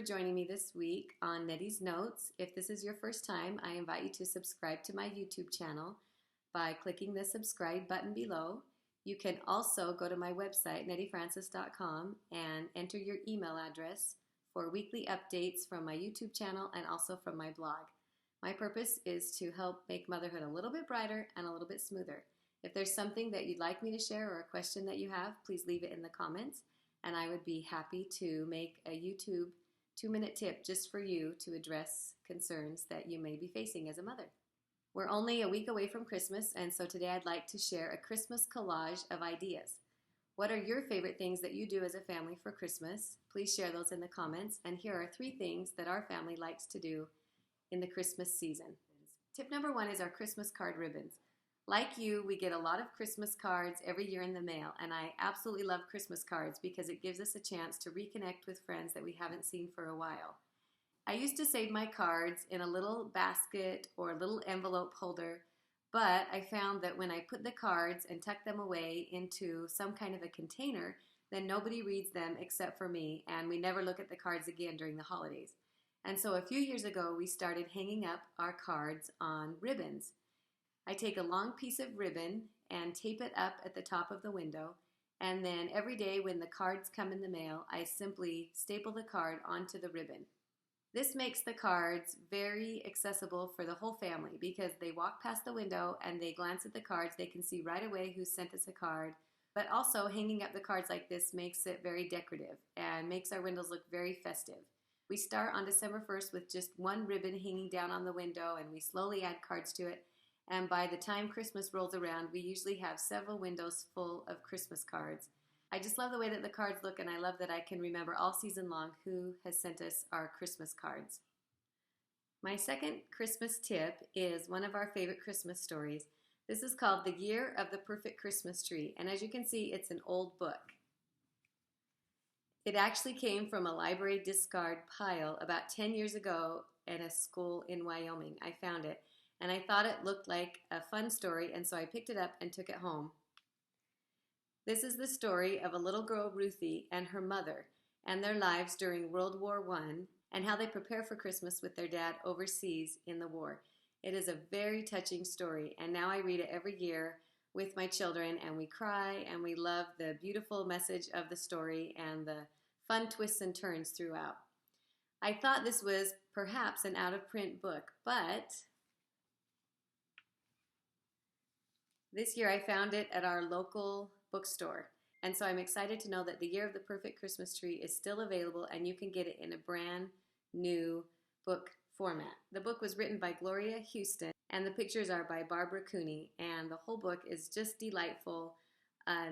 joining me this week on Nettie's Notes. If this is your first time, I invite you to subscribe to my YouTube channel by clicking the subscribe button below. You can also go to my website, nettiefrancis.com, and enter your email address for weekly updates from my YouTube channel and also from my blog. My purpose is to help make motherhood a little bit brighter and a little bit smoother. If there's something that you'd like me to share or a question that you have, please leave it in the comments, and I would be happy to make a YouTube 2-minute tip just for you to address concerns that you may be facing as a mother. We're only a week away from Christmas, and so today I'd like to share a Christmas collage of ideas. What are your favorite things that you do as a family for Christmas? Please share those in the comments, and here are 3 things that our family likes to do in the Christmas season. Tip number 1 is our Christmas card ribbons. Like you, we get a lot of Christmas cards every year in the mail, and I absolutely love Christmas cards because it gives us a chance to reconnect with friends that we haven't seen for a while. I used to save my cards in a little basket or a little envelope holder, but I found that when I put the cards and tuck them away into some kind of a container, then nobody reads them except for me, and we never look at the cards again during the holidays. And so a few years ago, we started hanging up our cards on ribbons. I take a long piece of ribbon and tape it up at the top of the window, and then every day when the cards come in the mail, I simply staple the card onto the ribbon. This makes the cards very accessible for the whole family because they walk past the window and they glance at the cards. They can see right away who sent us a card. But also hanging up the cards like this makes it very decorative and makes our windows look very festive. We start on December 1st with just one ribbon hanging down on the window, and we slowly add cards to it. And by the time Christmas rolls around, we usually have several windows full of Christmas cards. I just love the way that the cards look, and I love that I can remember all season long who has sent us our Christmas cards. My second Christmas tip is one of our favorite Christmas stories. This is called The Year of the Perfect Christmas Tree, and as you can see, it's an old book. It actually came from a library discard pile about 10 years ago at a school in Wyoming. I found it, and I thought it looked like a fun story, and so I picked it up and took it home. This is the story of a little girl, Ruthie, and her mother, and their lives during World War I, and how they prepare for Christmas with their dad overseas in the war. It is a very touching story, and now I read it every year with my children, and we cry, and we love the beautiful message of the story and the fun twists and turns throughout. I thought this was perhaps an out-of-print book, but this year I found it at our local bookstore, and so I'm excited to know that The Year of the Perfect Christmas Tree is still available, and you can get it in a brand new book format. The book was written by Gloria Houston, and the pictures are by Barbara Cooney, and the whole book is just delightful.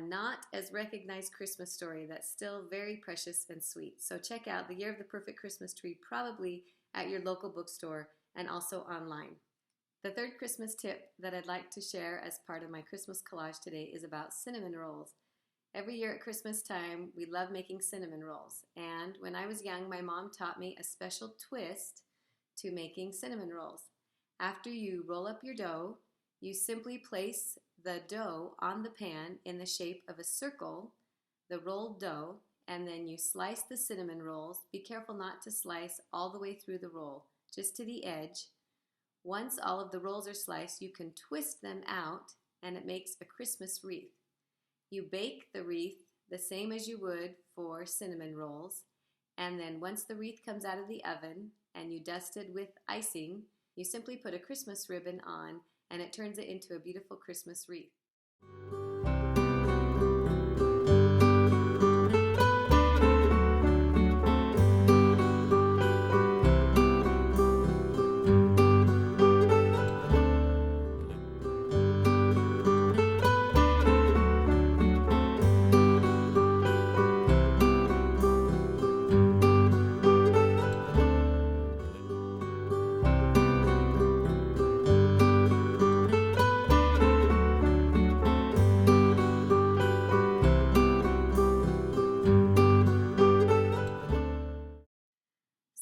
Not as recognized Christmas story that's still very precious and sweet. So check out The Year of the Perfect Christmas Tree probably at your local bookstore and also online. The third Christmas tip that I'd like to share as part of my Christmas collage today is about cinnamon rolls. Every year at Christmas time, we love making cinnamon rolls. And when I was young, my mom taught me a special twist to making cinnamon rolls. After you roll up your dough, you simply place the dough on the pan in the shape of a circle, the rolled dough, and then you slice the cinnamon rolls. Be careful not to slice all the way through the roll, just to the edge. Once all of the rolls are sliced, you can twist them out, and it makes a Christmas wreath. You bake the wreath the same as you would for cinnamon rolls, and then once the wreath comes out of the oven and you dust it with icing, you simply put a Christmas ribbon on, and it turns it into a beautiful Christmas wreath.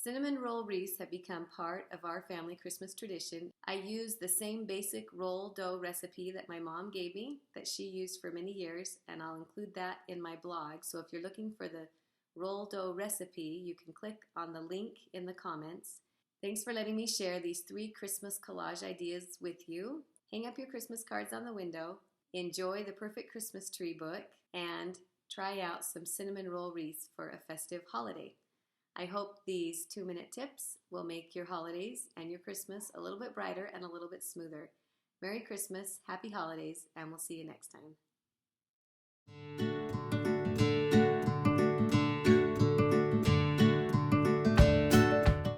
Cinnamon roll wreaths have become part of our family Christmas tradition. I use the same basic roll dough recipe that my mom gave me, that she used for many years, and I'll include that in my blog. So if you're looking for the roll dough recipe, you can click on the link in the comments. Thanks for letting me share these 3 Christmas collage ideas with you. Hang up your Christmas cards on the window, enjoy the Perfect Christmas Tree book, and try out some cinnamon roll wreaths for a festive holiday. I hope these 2-minute tips will make your holidays and your Christmas a little bit brighter and a little bit smoother. Merry Christmas, Happy Holidays, and we'll see you next time.